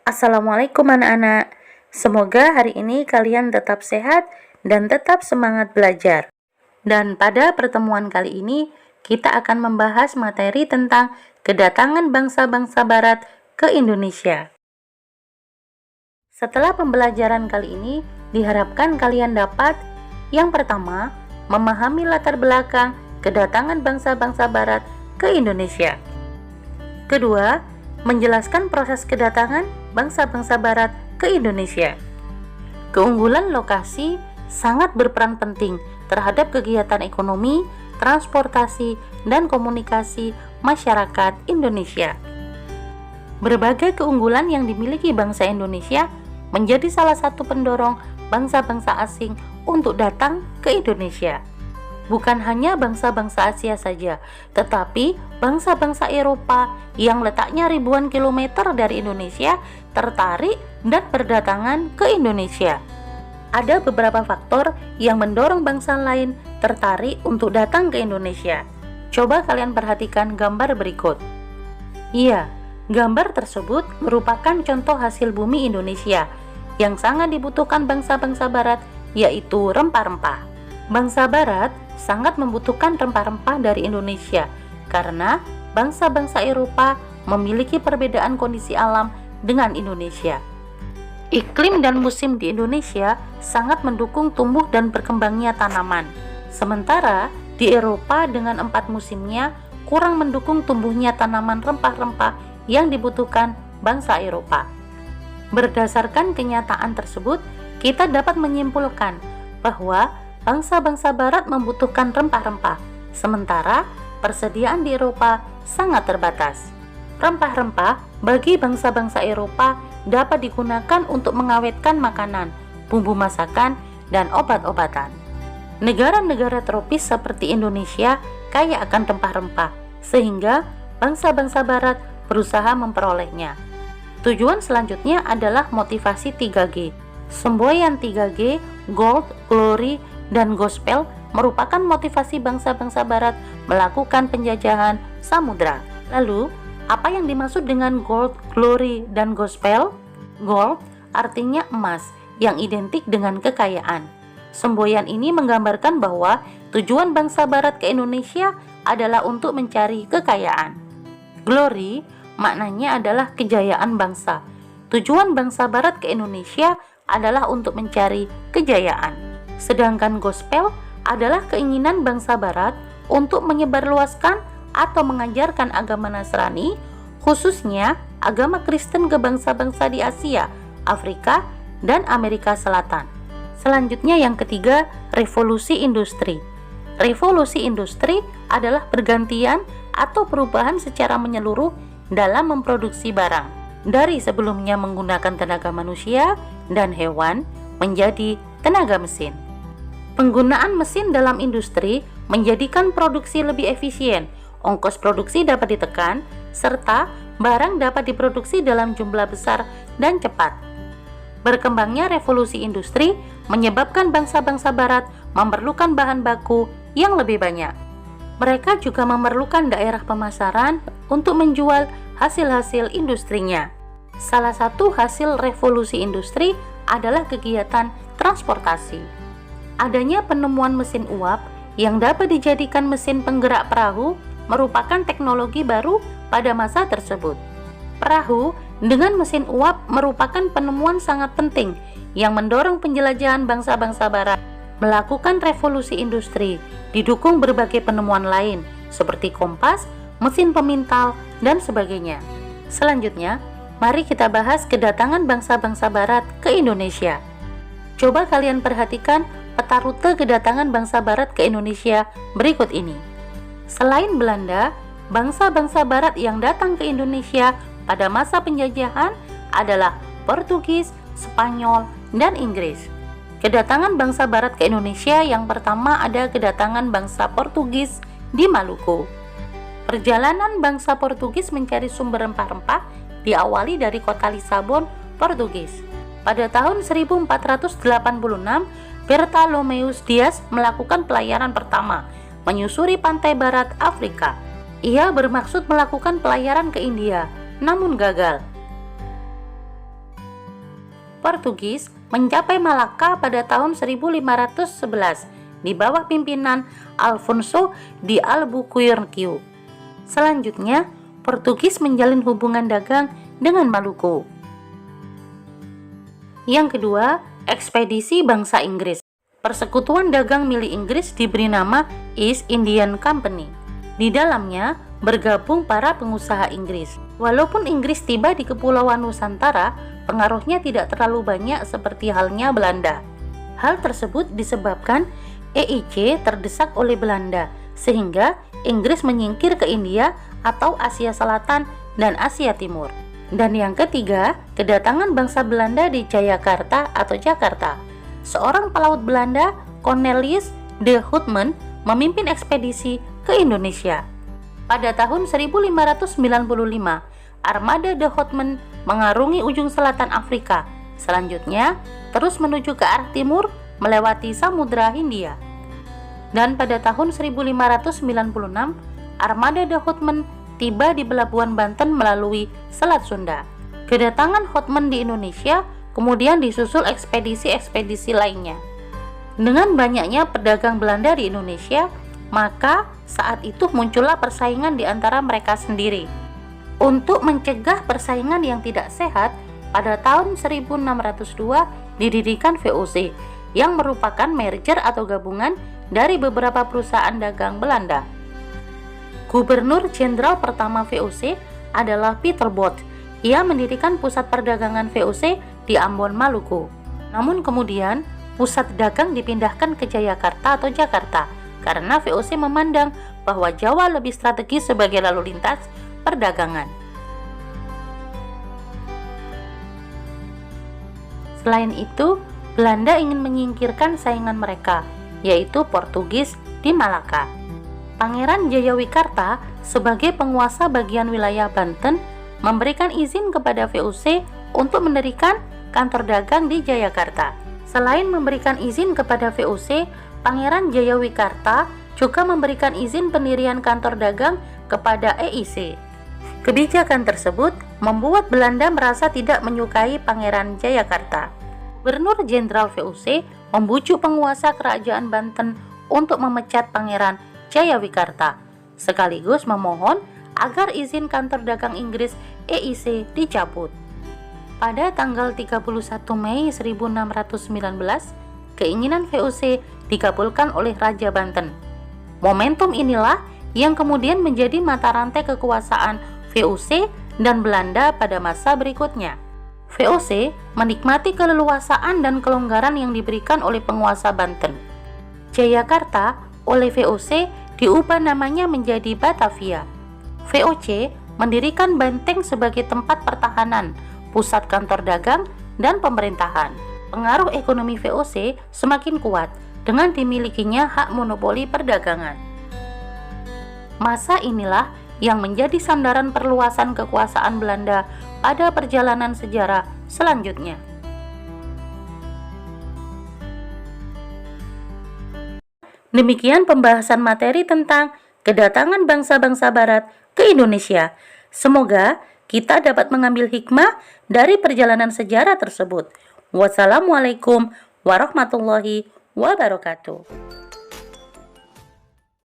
Assalamualaikum anak-anak. Semoga hari ini kalian tetap sehat dan tetap semangat belajar. Dan pada pertemuan kali ini, kita akan membahas materi tentang kedatangan bangsa-bangsa barat ke Indonesia. Setelah pembelajaran kali ini, diharapkan kalian dapat yang pertama, memahami latar belakang kedatangan bangsa-bangsa barat ke Indonesia. Kedua, menjelaskan proses kedatangan bangsa-bangsa barat ke Indonesia. Keunggulan lokasi sangat berperan penting terhadap kegiatan ekonomi, transportasi, dan komunikasi masyarakat Indonesia. Berbagai keunggulan yang dimiliki bangsa Indonesia menjadi salah satu pendorong bangsa-bangsa asing untuk datang ke Indonesia. Bukan hanya bangsa-bangsa Asia saja, tetapi bangsa-bangsa Eropa yang letaknya ribuan kilometer dari Indonesia tertarik dan berdatangan ke Indonesia. Ada beberapa faktor yang mendorong bangsa lain tertarik untuk datang ke Indonesia. Coba kalian perhatikan gambar berikut. Iya, gambar tersebut merupakan contoh hasil bumi Indonesia yang sangat dibutuhkan bangsa-bangsa barat, yaitu rempah-rempah. Bangsa barat sangat membutuhkan rempah-rempah dari Indonesia karena bangsa-bangsa Eropa memiliki perbedaan kondisi alam dengan Indonesia. Iklim dan musim di Indonesia sangat mendukung tumbuh dan berkembangnya tanaman. Sementara di Eropa dengan 4 musimnya kurang mendukung tumbuhnya tanaman rempah-rempah yang dibutuhkan bangsa Eropa. Berdasarkan kenyataan tersebut, kita dapat menyimpulkan bahwa bangsa-bangsa barat membutuhkan rempah-rempah, sementara persediaan di Eropa sangat terbatas. Rempah-rempah bagi bangsa-bangsa Eropa dapat digunakan untuk mengawetkan makanan, bumbu masakan, dan obat-obatan. Negara-negara tropis seperti Indonesia kaya akan rempah-rempah, sehingga bangsa-bangsa barat berusaha memperolehnya. Tujuan selanjutnya adalah motivasi 3G. Semboyan 3G, Gold, Glory, dan Gospel merupakan motivasi bangsa-bangsa barat melakukan penjajahan samudra. Lalu, apa yang dimaksud dengan Gold, Glory, dan Gospel? Gold artinya emas yang identik dengan kekayaan. Semboyan ini menggambarkan bahwa tujuan bangsa barat ke Indonesia adalah untuk mencari kekayaan. Glory maknanya adalah kejayaan bangsa. Tujuan bangsa barat ke Indonesia adalah untuk mencari kejayaan. Sedangkan gospel adalah keinginan bangsa barat untuk menyebarluaskan atau mengajarkan agama Nasrani, khususnya agama Kristen ke bangsa-bangsa di Asia, Afrika, dan Amerika Selatan. Selanjutnya yang ketiga, revolusi industri. Revolusi industri adalah pergantian atau perubahan secara menyeluruh dalam memproduksi barang. Dari sebelumnya menggunakan tenaga manusia dan hewan menjadi tenaga mesin. Penggunaan mesin dalam industri menjadikan produksi lebih efisien, ongkos produksi dapat ditekan, serta barang dapat diproduksi dalam jumlah besar dan cepat. Berkembangnya revolusi industri menyebabkan bangsa-bangsa barat memerlukan bahan baku yang lebih banyak. Mereka juga memerlukan daerah pemasaran untuk menjual hasil-hasil industrinya. Salah satu hasil revolusi industri adalah kegiatan transportasi. Adanya penemuan mesin uap yang dapat dijadikan mesin penggerak perahu merupakan teknologi baru pada masa tersebut. Perahu dengan mesin uap merupakan penemuan sangat penting yang mendorong penjelajahan bangsa-bangsa barat melakukan revolusi industri, didukung berbagai penemuan lain seperti kompas, mesin pemintal, dan sebagainya. Selanjutnya, mari kita bahas kedatangan bangsa-bangsa barat ke Indonesia. Coba kalian perhatikan peta rute kedatangan bangsa barat ke Indonesia berikut ini. Selain Belanda, bangsa-bangsa barat yang datang ke Indonesia pada masa penjajahan adalah Portugis, Spanyol, dan Inggris. Kedatangan bangsa barat ke Indonesia yang pertama ada kedatangan bangsa Portugis di Maluku. Perjalanan bangsa Portugis mencari sumber rempah-rempah diawali dari kota Lisabon, Portugis. Pada tahun 1486, Bartholomeus Dias melakukan pelayaran pertama, menyusuri pantai barat Afrika. Ia bermaksud melakukan pelayaran ke India, namun gagal. Portugis mencapai Malaka pada tahun 1511 di bawah pimpinan Alfonso de Albuquerque. Selanjutnya, Portugis menjalin hubungan dagang dengan Maluku. Yang kedua, ekspedisi bangsa Inggris. Persekutuan dagang milik Inggris diberi nama East Indian Company. Di dalamnya bergabung para pengusaha Inggris. Walaupun Inggris tiba di Kepulauan Nusantara, pengaruhnya tidak terlalu banyak seperti halnya Belanda. Hal tersebut disebabkan EIC terdesak oleh Belanda, sehingga Inggris menyingkir ke India atau Asia Selatan dan Asia Timur. Dan yang ketiga, kedatangan bangsa Belanda di Jayakarta atau Jakarta. Seorang pelaut Belanda, Cornelis de Houtman, memimpin ekspedisi ke Indonesia. Pada tahun 1595, armada de Houtman mengarungi ujung selatan Afrika. Selanjutnya, terus menuju ke arah timur melewati Samudra Hindia. Dan pada tahun 1596, armada de Houtman tiba di pelabuhan Banten melalui Selat Sunda. Kedatangan Houtman di Indonesia kemudian disusul ekspedisi-ekspedisi lainnya. Dengan banyaknya pedagang Belanda di Indonesia, maka saat itu muncullah persaingan di antara mereka sendiri. Untuk mencegah persaingan yang tidak sehat, pada tahun 1602 didirikan VOC yang merupakan merger atau gabungan dari beberapa perusahaan dagang Belanda. Gubernur Jenderal pertama VOC adalah Peter Both. Ia mendirikan pusat perdagangan VOC di Ambon, Maluku. Namun kemudian pusat dagang dipindahkan ke Jayakarta atau Jakarta karena VOC memandang bahwa Jawa lebih strategis sebagai lalu lintas perdagangan. Selain itu, Belanda ingin menyingkirkan saingan mereka, yaitu Portugis di Malaka. Pangeran Jayawikarta sebagai penguasa bagian wilayah Banten memberikan izin kepada VOC untuk mendirikan kantor dagang di Jayakarta. Selain memberikan izin kepada VOC, Pangeran Jayawikarta juga memberikan izin pendirian kantor dagang kepada EIC. Kebijakan tersebut membuat Belanda merasa tidak menyukai Pangeran Jayakarta. Gubernur Jenderal VOC membujuk penguasa kerajaan Banten untuk memecat Pangeran Jayawikarta, sekaligus memohon agar izin kantor dagang Inggris EIC dicabut. Pada tanggal 31 Mei 1619, keinginan VOC dikabulkan oleh Raja Banten. Momentum inilah yang kemudian menjadi mata rantai kekuasaan VOC dan Belanda pada masa berikutnya. VOC menikmati keleluasaan dan kelonggaran yang diberikan oleh penguasa Banten. Jayakarta oleh VOC diubah namanya menjadi Batavia. VOC mendirikan benteng sebagai tempat pertahanan, pusat kantor dagang, dan pemerintahan. Pengaruh ekonomi VOC semakin kuat dengan dimilikinya hak monopoli perdagangan. Masa inilah yang menjadi sandaran perluasan kekuasaan Belanda pada perjalanan sejarah selanjutnya. Demikian pembahasan materi tentang kedatangan bangsa-bangsa Barat ke Indonesia. Semoga kita dapat mengambil hikmah dari perjalanan sejarah tersebut. Wassalamualaikum warahmatullahi wabarakatuh.